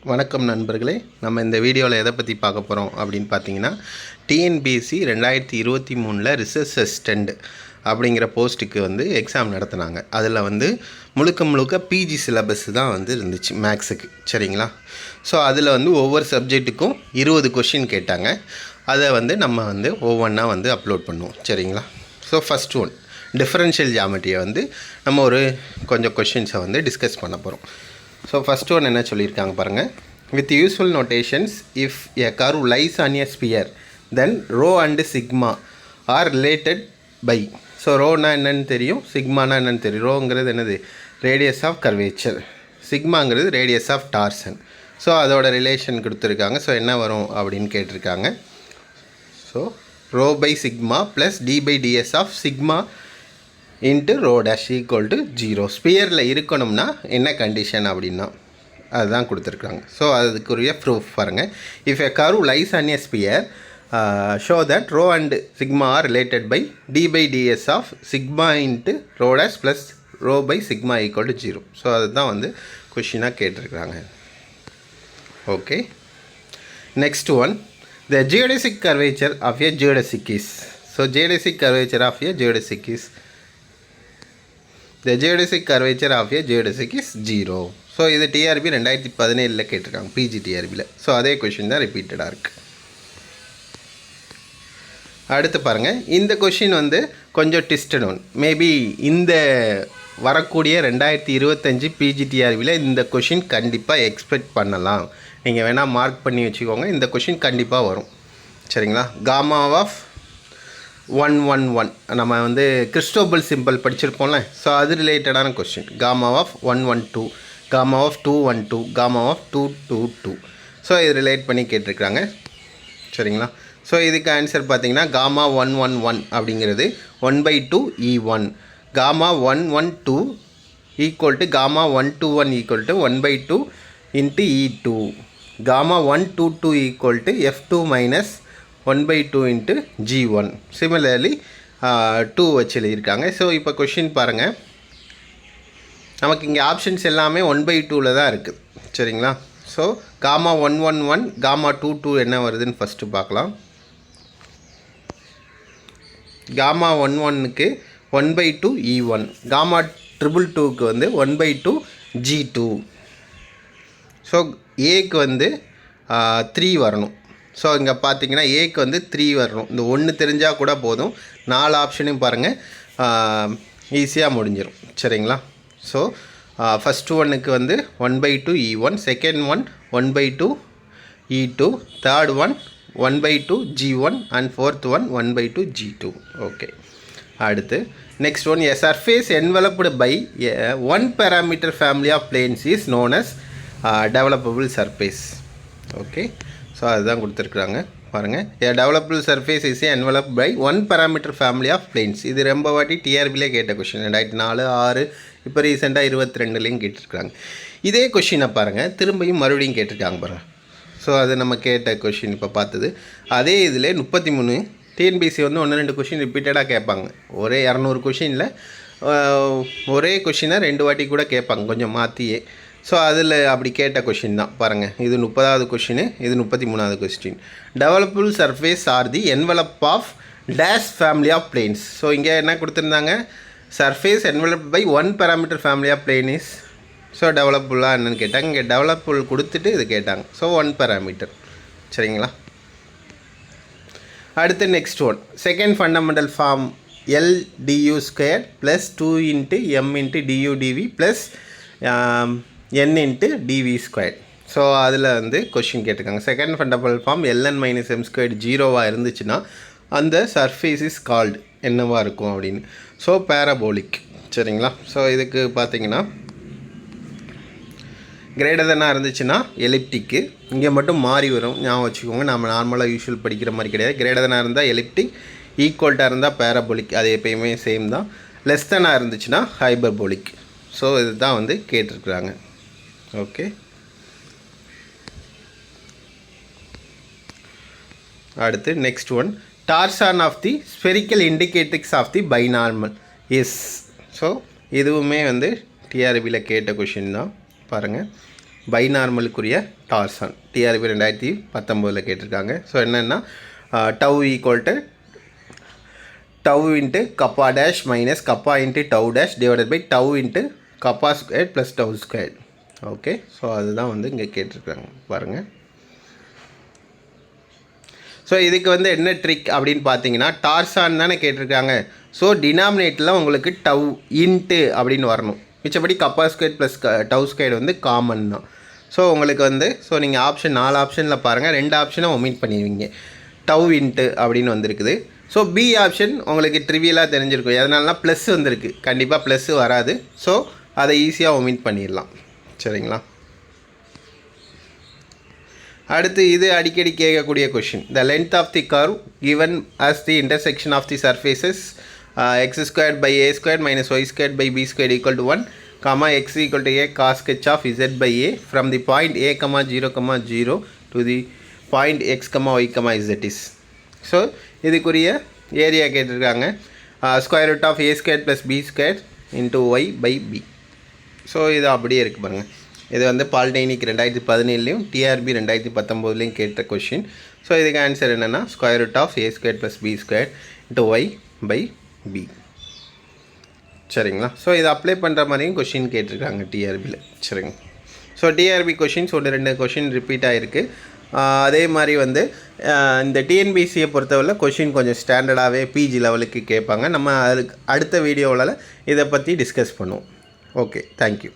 வணக்கம் நண்பர்களே. நம்ம இந்த வீடியோவில் எதை பற்றி பார்க்க போகிறோம் அப்படின்னு பார்த்தீங்கன்னா, டிஎன்பிஎஸ்சி 2023 ரிசர்ச் அசிஸ்டண்ட் அப்படிங்கிற போஸ்ட்டுக்கு எக்ஸாம் நடத்தினாங்க. அதில் முழுக்க பிஜி சிலபஸ் தான் இருந்துச்சு மேக்ஸுக்கு. சரிங்களா? ஸோ அதில் ஒவ்வொரு சப்ஜெக்ட்டுக்கும் 20 கொஷின் கேட்டாங்க. அதை நம்ம ஒவ்வொன்றா அப்லோட் பண்ணுவோம். சரிங்களா? ஸோ ஃபஸ்ட் ஒன் டிஃபரன்ஷியல் ஜியாமெட்ரியை நம்ம ஒரு கொஞ்சம் கொஷின்ஸை டிஸ்கஸ் பண்ண போகிறோம். ஸோ ஃபஸ்ட் ஒன் என்ன சொல்லியிருக்காங்க பாருங்கள். With useful notations, if a curve lies on a sphere then rho and sigma are related by. So ரோனா என்னென்னு தெரியும், சிக்மானா என்னென்னு தெரியும். ரோங்கிறது என்னது, ரேடியஸ் ஆஃப் கர்வேச்சர், சிக்மாங்கிறது ரேடியஸ் ஆஃப் டார்சன். ஸோ அதோட ரிலேஷன் கொடுத்துருக்காங்க. ஸோ என்ன வரும் அப்படின்னு கேட்டிருக்காங்க. So rho by sigma plus d by ds of sigma into rho dash equal to 0. ஸ்பியரில் இருக்கணும்னா என்ன கண்டிஷன் அப்படின்னா அதுதான் கொடுத்துருக்காங்க. ஸோ அதுக்குரிய ப்ரூஃப் பாருங்கள். If a curve lies on a sphere show that rho and sigma are related by d by ds of sigma into rho dash plus rho by sigma equal to 0. So அதுதான் கொஷினாக கேட்டிருக்காங்க. Okay, next one, the geodesic curvature of a geodesic is. So geodesic curvature of a geodesic is, the geodesic curvature of a geodesic is 0. So இது TRB 2017 கேட்டிருக்காங்க, PG டிஆர்பியில். So அதே question தான் ரிப்பீட்டடாக இருக்குது. அடுத்து பாருங்கள், இந்த கொஷின் கொஞ்சம் டிஸ்டட் ஒன். மேபி இந்த வரக்கூடிய 2025 பிஜி டிஆர்பியில் இந்த கொஷின் கண்டிப்பாக எக்ஸ்பெக்ட் பண்ணலாம். நீங்கள் வேணால் மார்க் பண்ணி வச்சுக்கோங்க. இந்த கொஷின் கண்டிப்பாக வரும். சரிங்களா? காமா ஆஃப் 111 நம்ம கிறிஸ்டோபல் சிம்பிள் படிச்சிருப்போம்ல. ஸோ அது ரிலேட்டடான question. Gamma of 112, gamma of 212, gamma of 222. So இது ரிலேட் பண்ணி கேட்டிருக்காங்க. சரிங்களா? ஸோ இதுக்கு ஆன்சர் பார்த்தீங்கன்னா காமா 111 அப்படிங்கிறது 1/2 E1, gamma 112 equal to gamma 121 equal to 1/2 into E2, gamma 122 equal to F2 minus 1/2 into G1. Similarly 2 வச்சு எழுதியிருக்காங்க. ஸோ இப்போ கொஷின் பாருங்கள். நமக்கு இங்கே ஆப்ஷன்ஸ் எல்லாமே 1/2 தான் இருக்குது. சரிங்களா? ஸோ காமா 111, காமா 22 என்ன வருதுன்னு ஃபஸ்ட்டு பார்க்கலாம். காமா 11க்கு 1/2 E1, காமா 222க்கு 1/2 G2. ஸோ ஏக்கு 3 வரணும். ஸோ இங்கே பார்த்தீங்கன்னா ஏக்கு 3 வரணும். இந்த 1 தெரிஞ்சால் கூட போதும். 4 ஆப்ஷனையும் பாருங்கள், ஈஸியாக முடிஞ்சிடும். சரிங்களா? ஸோ ஃபஸ்ட்டு ஒன்றுக்கு 1/2 E1, second one 1/2 E2, third one 1/2 G1 and fourth one 1/2 G2. Okay, அடுத்து next one, a surface enveloped by one parameter family of planes is known as developable surface. Okay, so அதுதான் கொடுத்துருக்குறாங்க பாருங்கள். A developable surface is envelope by one parameter family of planes. இது ரொம்ப வாட்டி டிஆர்பிலே கேட்ட question. 2004, 6, இப்போ ரீசெண்டாக 22லேயும் கேட்டிருக்காங்க. இதே கொஷினை பாருங்கள், திரும்பியும் மறுபடியும் கேட்டிருக்காங்க பாருங்கள். ஸோ அது நம்ம கேட்ட கொஷின் இப்போ பார்த்தது. அதே இதில் 33 டிஎன்பிசி 1-2 கொஷின் ரிப்பீட்டடாக கேட்பாங்க. ஒரே 200 கொஷினில் ஒரே கொஷினை 2 வாட்டி கூட கேட்பாங்க, கொஞ்சம் மாற்றியே. ஸோ அதில் அப்படி கேட்ட கொஷின் தான் பாருங்கள். இது 30வது கொஷின், இது 33வது question. Developable surface are the envelope of dash family of planes. So இங்கே என்ன கொடுத்துருந்தாங்க, surface envelope by one parameter family of plane is. So டெவலப்புளாக என்னென்னு கேட்டாங்க. இங்கே டெவலப்புள் கொடுத்துட்டு இது கேட்டாங்க. So 1 parameter. சரிங்களா? அடுத்து next one, second fundamental form LDU² plus 2 into M into DU DV plus n into dv². So அதில் கொஷின் கேட்டிருக்காங்க. Second fundamental form ln minus m² 0வாக இருந்துச்சுன்னா அந்த சர்ஃபேஸ் இஸ் கால்டு என்னவாக இருக்கும் அப்படின்னு. So parabolic. சரிங்களா? ஸோ இதுக்கு பார்த்தீங்கன்னா கிரேட்டர் தென்னாக இருந்துச்சுன்னா எலிப்டிக்கு. இங்கே மட்டும் மாறி வரும், ஞாபகம் வச்சுக்கோங்க. நம்ம நார்மலாக யூஷுவல் படிக்கிற மாதிரி கிடையாது. கிரேட்டர் தென்னாக இருந்தால் எலிப்டிக், ஈக்குவல்ட்டாக இருந்தால் பேரபோலிக். அது எப்பயுமே சேம் தான். லெஸ் தென்னாக இருந்துச்சுன்னா ஹைபர்போலிக். ஸோ இது தான் கேட்டிருக்குறாங்க. ஓகே, அடுத்து next one, torsion of the spherical indicatrix of the binormal is. So இதுவுமே டிஆர்பியில் கேட்ட கொஷின் தான் பாருங்கள். பைநார்மலுக்குரிய டார்சன் டிஆர்பி 2019 கேட்டிருக்காங்க. ஸோ என்னென்னா tau equal to tau into kappa dash minus kappa into tau dash divided by tau into kappa square plus tau square. Okay, so அதுதான் வந்து இங்கே கேட்டிருக்காங்க பாருங்கள். ஸோ இதுக்கு வந்து என்ன ட்ரிக் அப்படின்னு பார்த்தீங்கன்னா டார்சான் தானே கேட்டிருக்காங்க. ஸோ டினாமினேட்டில் உங்களுக்கு டவ் இன்ட்டு அப்படின்னு வரணும். மிச்சப்படி கப்பா ஸ்கொயர் ப்ளஸ் டவ் ஸ்கொயர் வந்து காமன் தான். ஸோ உங்களுக்கு வந்து நீங்கள் ஆப்ஷன் 4 ஆப்ஷனில் பாருங்கள், 2 ஆப்ஷனை ஒமிட் பண்ணிடுவீங்க. டவ் இன்ட்டு அப்படின்னு வந்திருக்குது. ஸோ பி ஆப்ஷன் உங்களுக்கு ட்ரிவியலாக தெரிஞ்சிருக்கும். எதனாலனா ப்ளஸ் வந்திருக்கு, கண்டிப்பாக ப்ளஸ்ஸு வராது. ஸோ அதை ஈஸியாக ஒமிட் பண்ணிடலாம். சரிங்களா? அடுத்து இது அடிக்கடி கேட்கக்கூடிய question. The length of the curve given as the intersection of the surfaces x square by a square minus y square by b square equal to 1, x equal to a cos sketch of z by a from the point a, 0, to the point x, y, z is. So இதுக்குரிய area கேட்டிருக்காங்க. Square root of a square plus b square into y by b. ஸோ இது அப்படியே இருக்குது பாருங்கள். இது வந்து polytechnic 2017லையும் TRB 2019லையும் கேட்ட கொஷின். ஸோ இதுக்கு ஆன்சர் என்னென்னா square root of a square plus b square into y by b. சரிங்களா? ஸோ இதை அப்ளை பண்ணுற மாதிரியும் கொஷின் கேட்டிருக்காங்க டிஆர்பியில். சரிங்க. So TRB questions 1-2 question repeat ஆகிருக்கு. அதே மாதிரி வந்து இந்த டிஎன்பிசியை பொறுத்தவரை கொஷின் கொஞ்சம் ஸ்டாண்டர்டாகவே பிஜி லெவலுக்கு கேட்பாங்க. நம்ம அதுக்கு அடுத்த வீடியோவில் இதை பற்றி டிஸ்கஸ் பண்ணுவோம். Okay, thank you.